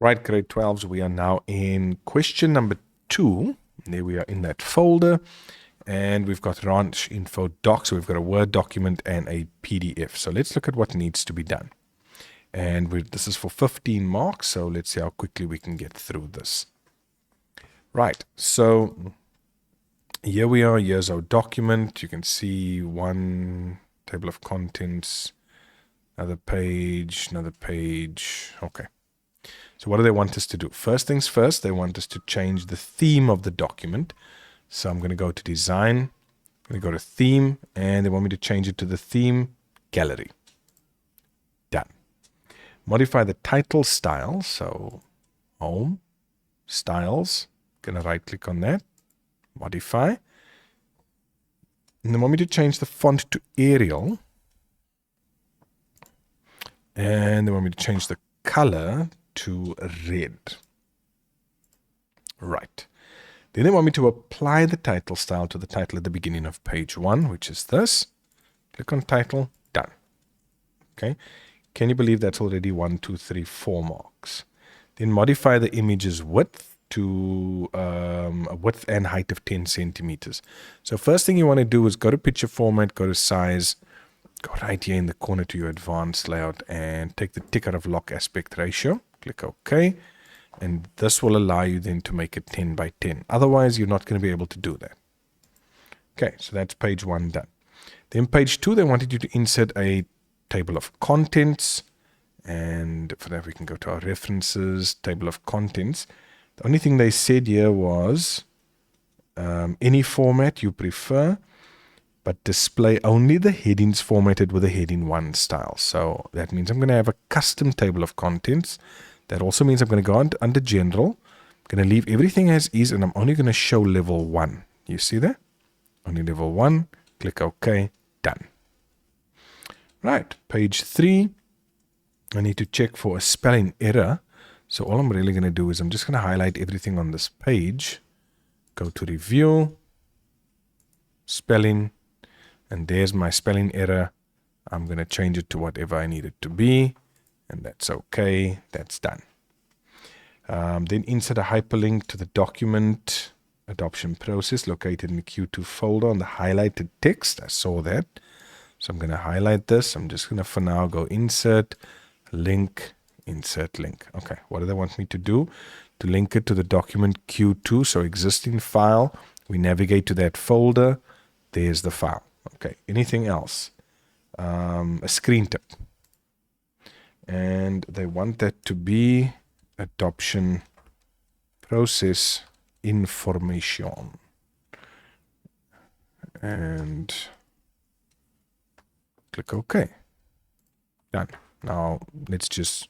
Right, grade 12s, we are now in question number 2. There we are in that folder. And we've got branch info docs. So we've got a Word document and a PDF. So let's look at what needs to be done. And this is for 15 marks. So let's see how quickly we can get through this. Right, so here we are. Here's our document. You can see one table of contents, another page. Okay. So what do they want us to do? First things first, they want us to change the theme of the document. So I'm going to go to Design, I'm going to go to Theme, and they want me to change it to the theme Gallery. Done. Modify the title style. So Home, Styles, going to right click on that, Modify. And they want me to change the font to Arial. And they want me to change the color to red. Right. Then they want me to apply the title style to the title at the beginning of page 1, which is this. Click on title, done. Okay. Can you believe that's already 1, 2, 3, 4 marks? Then modify the image's width to a width and height of 10 centimeters. So first thing you want to do is go to picture format, go to size, go right here in the corner to your advanced layout and take the tick out of lock aspect ratio. Click OK. And this will allow you then to make it 10 by 10. Otherwise, you're not going to be able to do that. Okay, so that's page 1 done. Then page 2, they wanted you to insert a table of contents. And for that, we can go to our references, table of contents. The only thing they said here was any format you prefer, but display only the headings formatted with a heading 1 style. So that means I'm going to have a custom table of contents. That also means I'm going to go under General. I'm going to leave everything as is, and I'm only going to show level 1. You see that? Only level 1. Click OK. Done. Right. Page 3. I need to check for a spelling error. So all I'm really going to do is I'm just going to highlight everything on this page. Go to Review. Spelling. And there's my spelling error. I'm going to change it to whatever I need it to be. And that's okay. That's done. Then insert a hyperlink to the document adoption process located in the Q2 folder on the highlighted text. I saw that. So I'm going to highlight this. I'm just going to, for now, go insert link, insert link. Okay. What do they want me to do? To link it to the document Q2. So existing file. We navigate to that folder. There's the file. Okay. Anything else? A screen tip. And they want that to be adoption process information. And click OK. Done. Now let's just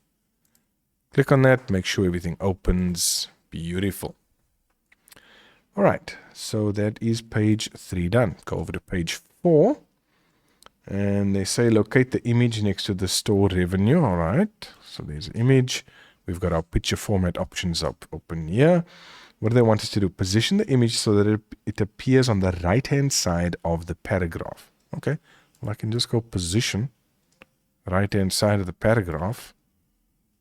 click on that, make sure everything opens. Beautiful. All right, so that is page 3 done. Go over to page 4. And they say locate the image next to the store revenue. All right. So there's an image. We've got our picture format options open here. What do they want us to do? Position the image so that it appears on the right-hand side of the paragraph. Okay. Well, I can just go position right-hand side of the paragraph.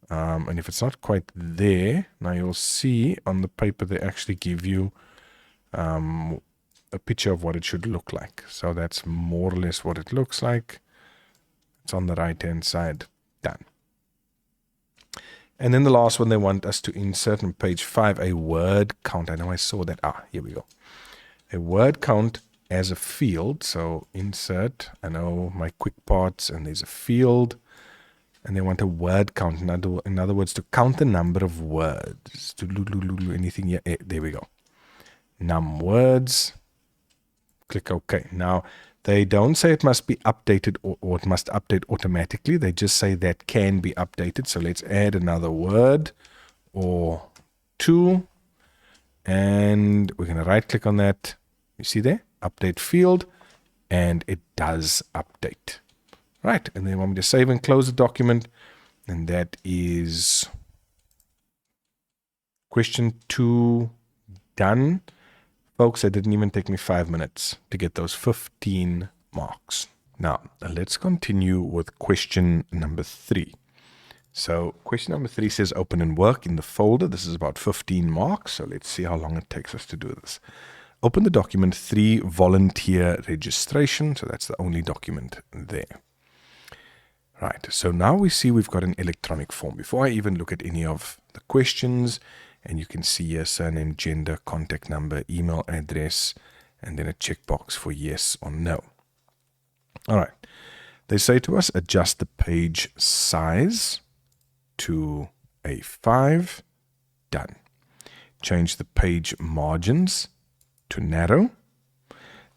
And if it's not quite there, now you'll see on the paper they actually give you a picture of what it should look like. So that's more or less what it looks like. It's on the right hand side. Done. And then the last one, they want us to insert on page 5 a word count. I know I saw that. Here we go. A word count as a field. So insert, I know my quick parts, and there's a field. And they want a word count. In other words, to count the number of words. Anything here. There we go. Num words. Click OK. Now, they don't say it must be updated or it must update automatically. They just say that can be updated. So let's add another word or 2. And we're going to right click on that. You see there? Update field. And it does update. Right. And then want me to save and close the document. And that is question 2 done. Folks, it didn't even take me 5 minutes to get those 15 marks. Now, let's continue with question number 3. So question number 3 says open and work in the folder. This is about 15 marks. So let's see how long it takes us to do this. Open the document 3, volunteer registration. So that's the only document there. Right, so now we see we've got an electronic form. Before I even look at any of the questions, and you can see here surname, gender, contact number, email address, and then a checkbox for yes or no. All right, they say to us adjust the page size to A5, done. Change the page margins to narrow.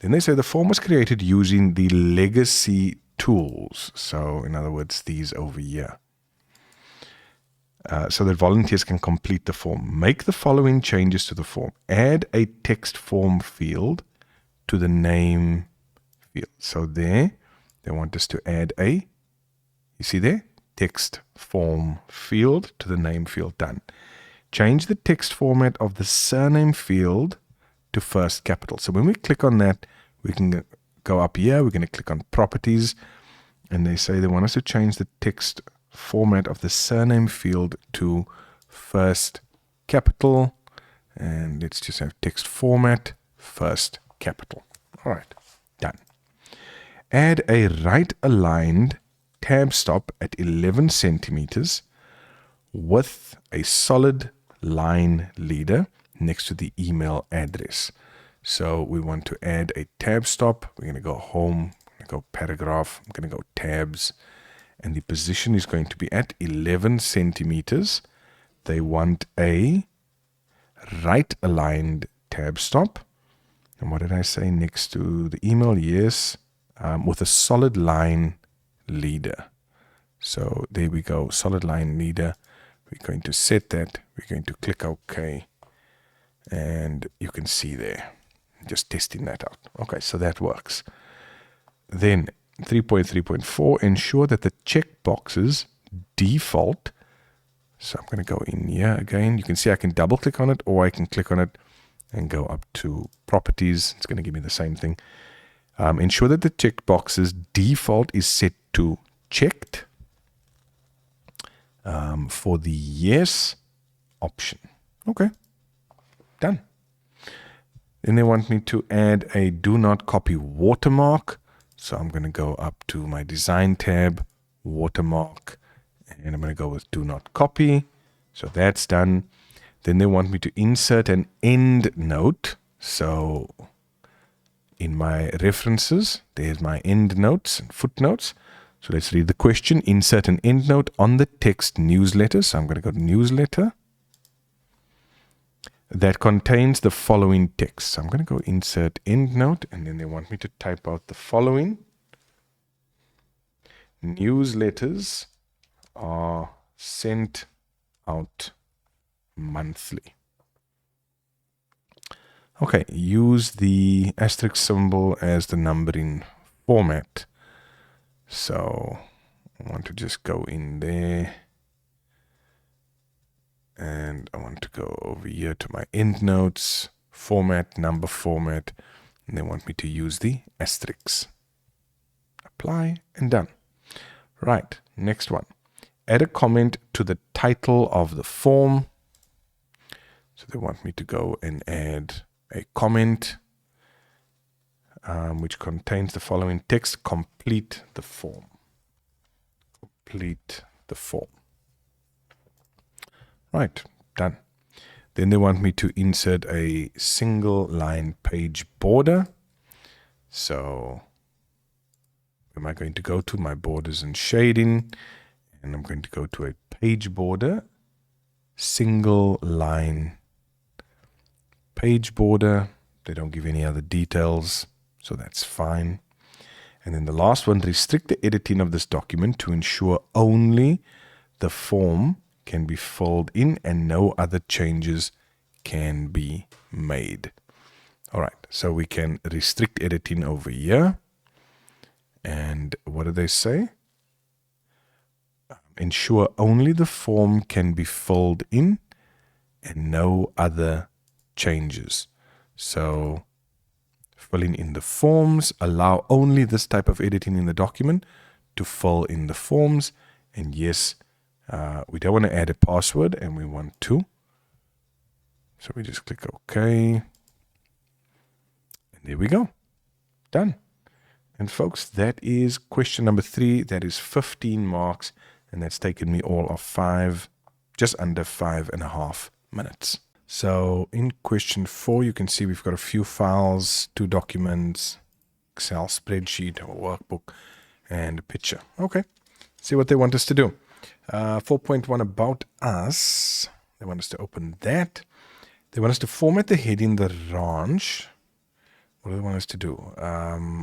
Then they say the form was created using the legacy tools. So in other words, these over here. So that volunteers can complete the form. Make the following changes to the form. Add a text form field to the name field. So there, they want us to add a, you see there, text form field to the name field, done. Change the text format of the surname field to first capital. So when we click on that, we can go up here, we're going to click on properties, and they say they want us to change the text format of the surname field to first capital, and let's just have text format first capital. All right, done. Add a right aligned tab stop at 11 centimeters with a solid line leader next to the email address. So we want to add a tab stop. We're going to go home, I'm going to go paragraph, I'm going to go tabs, and the position is going to be at 11 centimeters. They want a right aligned tab stop. And what did I say next to the email? Yes, with a solid line leader. So there we go, solid line leader. We're going to set that. We're going to click OK. And you can see there, just testing that out. Okay, so that works. Then 3.3.4, ensure that the checkboxes default. So I'm going to go in here again. You can see I can double click on it, or I can click on it and go up to properties. It's going to give me the same thing. Ensure that the checkboxes default is set to checked for the yes option. Okay, done. Then they want me to add a do not copy watermark. So I'm going to go up to my design tab, watermark, and I'm going to go with do not copy. So that's done. Then they want me to insert an end note. So in my references, there's my end notes and footnotes. So let's read the question. Insert an end note on the text newsletter. So I'm going to go to newsletter that contains the following text. So I'm going to go insert end note, and then they want me to type out the following. Newsletters are sent out monthly. Okay, use the asterisk symbol as the numbering format. So I want to just go in there. And I want to go over here to my endnotes, format, number format, and they want me to use the asterisks. Apply and done. Right, next one. Add a comment to the title of the form. So they want me to go and add a comment which contains the following text. Complete the form. Complete the form. Right, done. Then they want me to insert a single line page border. So am I going to go to my borders and shading, and I'm going to go to a page border, single line page border. They don't give any other details, so that's fine. And then the last one, restrict the editing of this document to ensure only the form can be filled in and no other changes can be made. All right, so we can restrict editing over here. And what do they say? Ensure only the form can be filled in and no other changes. So filling in the forms, allow only this type of editing in the document to fill in the forms, and yes, We don't want to add a password, and we want to. So we just click OK. And there we go. Done. And folks, that is question number 3. That is 15 marks. And that's taken me all of just under 5.5 minutes. So in question 4, you can see we've got a few files, 2 documents, Excel spreadsheet or workbook, and a picture. Okay. See what they want us to do. 4.1 about us. They want us to open that. They want us to format the heading, the range. What do they want us to do?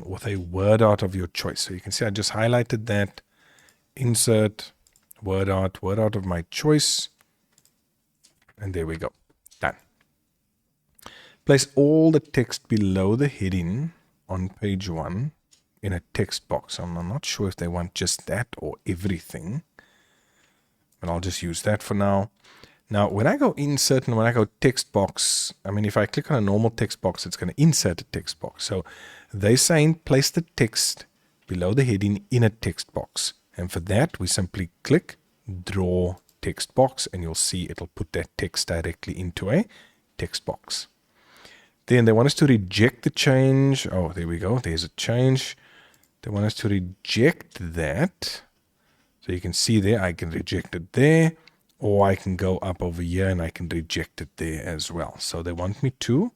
With a word art of your choice. So you can see I just highlighted that. Insert, word art of my choice. And there we go. Done. Place all the text below the heading on page 1 in a text box. I'm not sure if they want just that or everything. But I'll just use that for now. Now, when I go insert and when I go text box, I mean, if I click on a normal text box, it's going to insert a text box. So they're saying place the text below the heading in a text box. And for that, we simply click draw text box, and you'll see it'll put that text directly into a text box. Then they want us to reject the change. Oh, there we go. There's a change. They want us to reject that. So you can see there, I can reject it there. Or I can go up over here and I can reject it there as well. So they want me to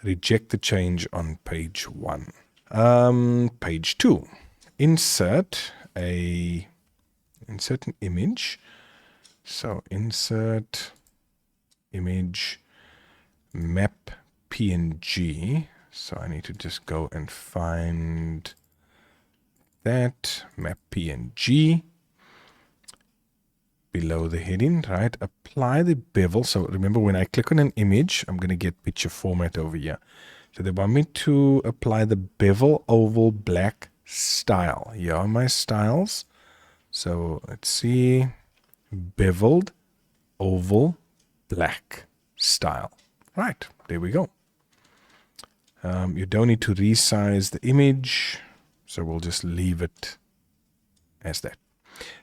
reject the change on page 1. Page 2. Insert an image. So insert image map PNG. So I need to just go and find that map PNG. Below the heading, right? Apply the bevel. So remember, when I click on an image, I'm going to get picture format over here. So they want me to apply the bevel oval black style. Here are my styles. So let's see. Beveled oval black style. Right, there we go. You don't need to resize the image. So we'll just leave it as that.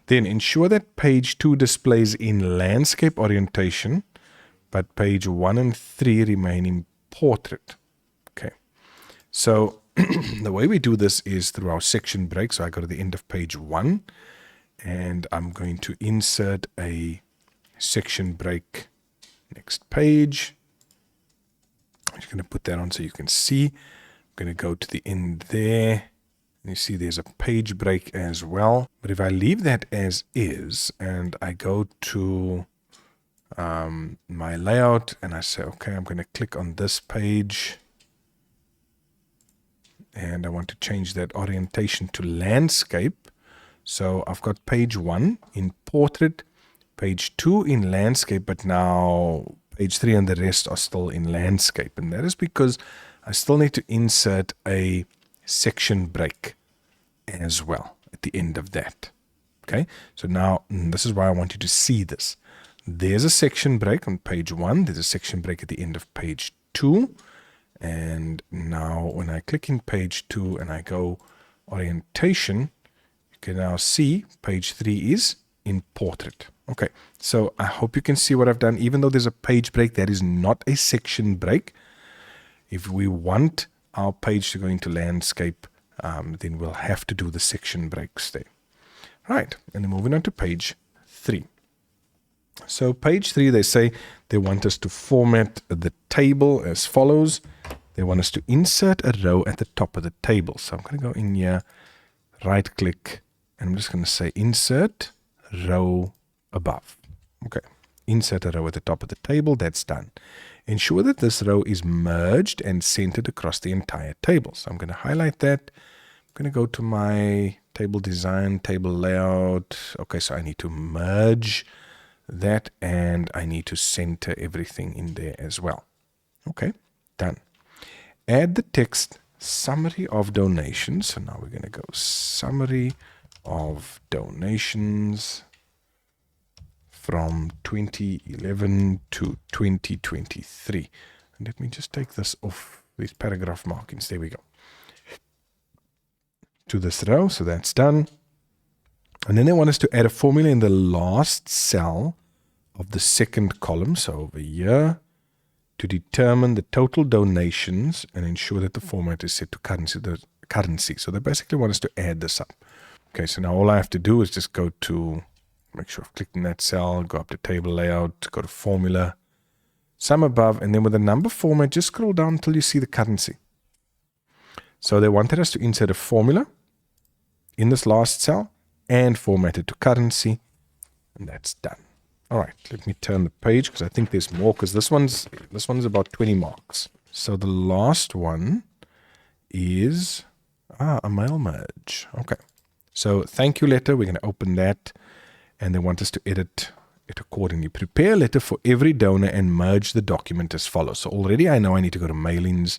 Then ensure that page 2 displays in landscape orientation, but page 1 and 3 remain in portrait. Okay. So the way we do this is through our section break. So I go to the end of page 1, and I'm going to insert a section break next page. I'm just going to put that on so you can see. I'm going to go to the end there. You see there's a page break as well. But if I leave that as is and I go to my layout and I say, okay, I'm going to click on this page. And I want to change that orientation to landscape. So I've got page 1 in portrait, page 2 in landscape, but now page 3 and the rest are still in landscape. And that is because I still need to insert a section break as well at the end of that. Okay, so now this is why I want you to see this. There's a section break on page 1. There's a section break at the end of page 2. And now when I click in page 2 and I go orientation, you can now see page 3 is in portrait. Okay, so I hope you can see what I've done. Even though there's a page break, that is not a section break. If we want our page to go into landscape, then we'll have to do the section breaks there. Right, and then moving on to page 3. So page 3, they say they want us to format the table as follows. They want us to insert a row at the top of the table. So I'm going to go in here, right click, and I'm just going to say insert row above. Okay, insert a row at the top of the table. That's done. Ensure that this row is merged and centered across the entire table. So I'm going to highlight that. I'm going to go to my table design, table layout. Okay, so I need to merge that and I need to center everything in there as well. Okay, done. Add the text summary of donations. So now we're going to go summary of donations from 2011 to 2023. And let me just take this off these paragraph markings. There we go. To this row, so that's done. And then they want us to add a formula in the last cell of the second column, so over here, to determine the total donations and ensure that the format is set to currency. So they basically want us to add this up. Okay, so now all I have to do is just go to, make sure I've clicked in that cell, go up to table layout, go to formula, sum above, and then with the number format, just scroll down until you see the currency. So they wanted us to insert a formula in this last cell and format it to currency, and that's done. All right, let me turn the page because I think there's more, because this one's about 20 marks. So the last one is a mail merge. Okay, so thank you letter, we're going to open that, and they want us to edit it accordingly. Prepare a letter for every donor and merge the document as follows. So already I know I need to go to mailings,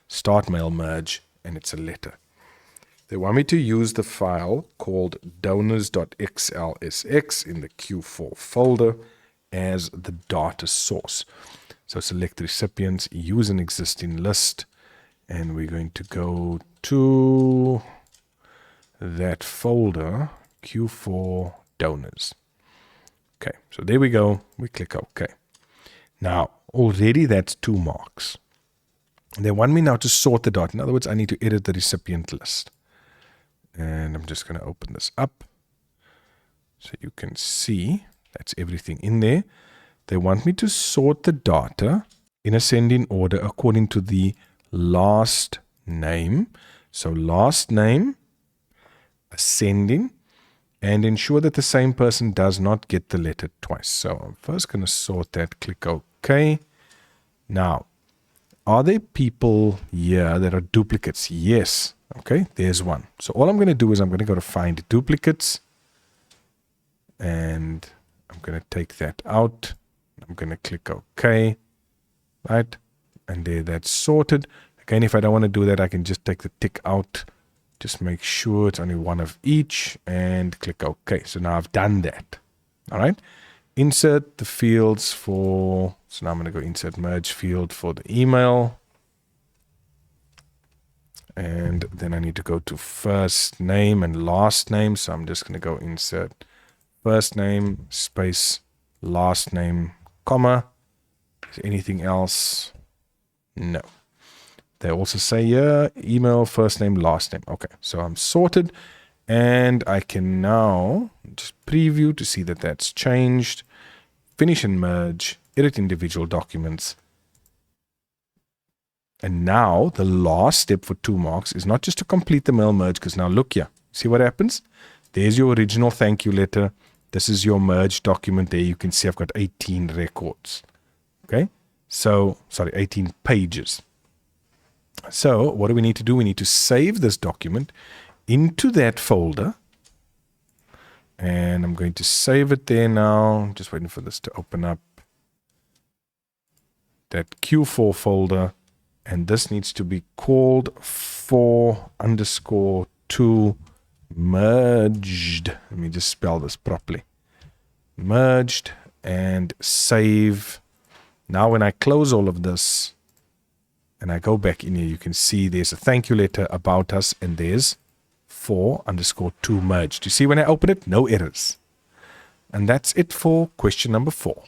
start mail merge, and it's a letter. They want me to use the file called donors.xlsx in the Q4 folder as the data source. So select recipients, use an existing list, and we're going to go to that folder, Q4 donors. Okay, so there we go. We click OK. Now, already that's 2 marks. They want me now to sort the data. In other words, I need to edit the recipient list. And I'm just going to open this up so you can see that's everything in there. They want me to sort the data in ascending order according to the last name. So last name, ascending, and ensure that the same person does not get the letter twice. So I'm first going to sort that, click OK. Now, are there people here that are duplicates? Yes. Okay, there's one. So all I'm going to do is I'm going to go to find duplicates, and I'm going to take that out. I'm going to click OK, right? And there, that's sorted. Again, if I don't want to do that, I can just take the tick out. Just make sure it's only one of each and click OK. So now I've done that. All right. Insert the fields for, so now I'm going to go insert merge field for the email. And then I need to go to first name and last name. So I'm just going to go insert first name, space, last name, comma. Is there anything else? No. They also say, yeah, email, first name, last name. Okay, so I'm sorted. And I can now just preview to see that that's changed. Finish and merge, edit individual documents. And now the last step for 2 marks is not just to complete the mail merge, because now look here. See what happens? There's your original thank you letter. This is your merge document there. You can see I've got 18 records. Okay? So, sorry, 18 pages. So what do we need to do? We need to save this document into that folder. And I'm going to save it there now. Just waiting for this to open up. That Q4 folder. And this needs to be called 4_2 merged. Let me just spell this properly. Merged and save. Now when I close all of this and I go back in here, you can see there's a thank you letter about us and there's 4_2 merged. You see when I open it? No errors. And that's it for question number 4.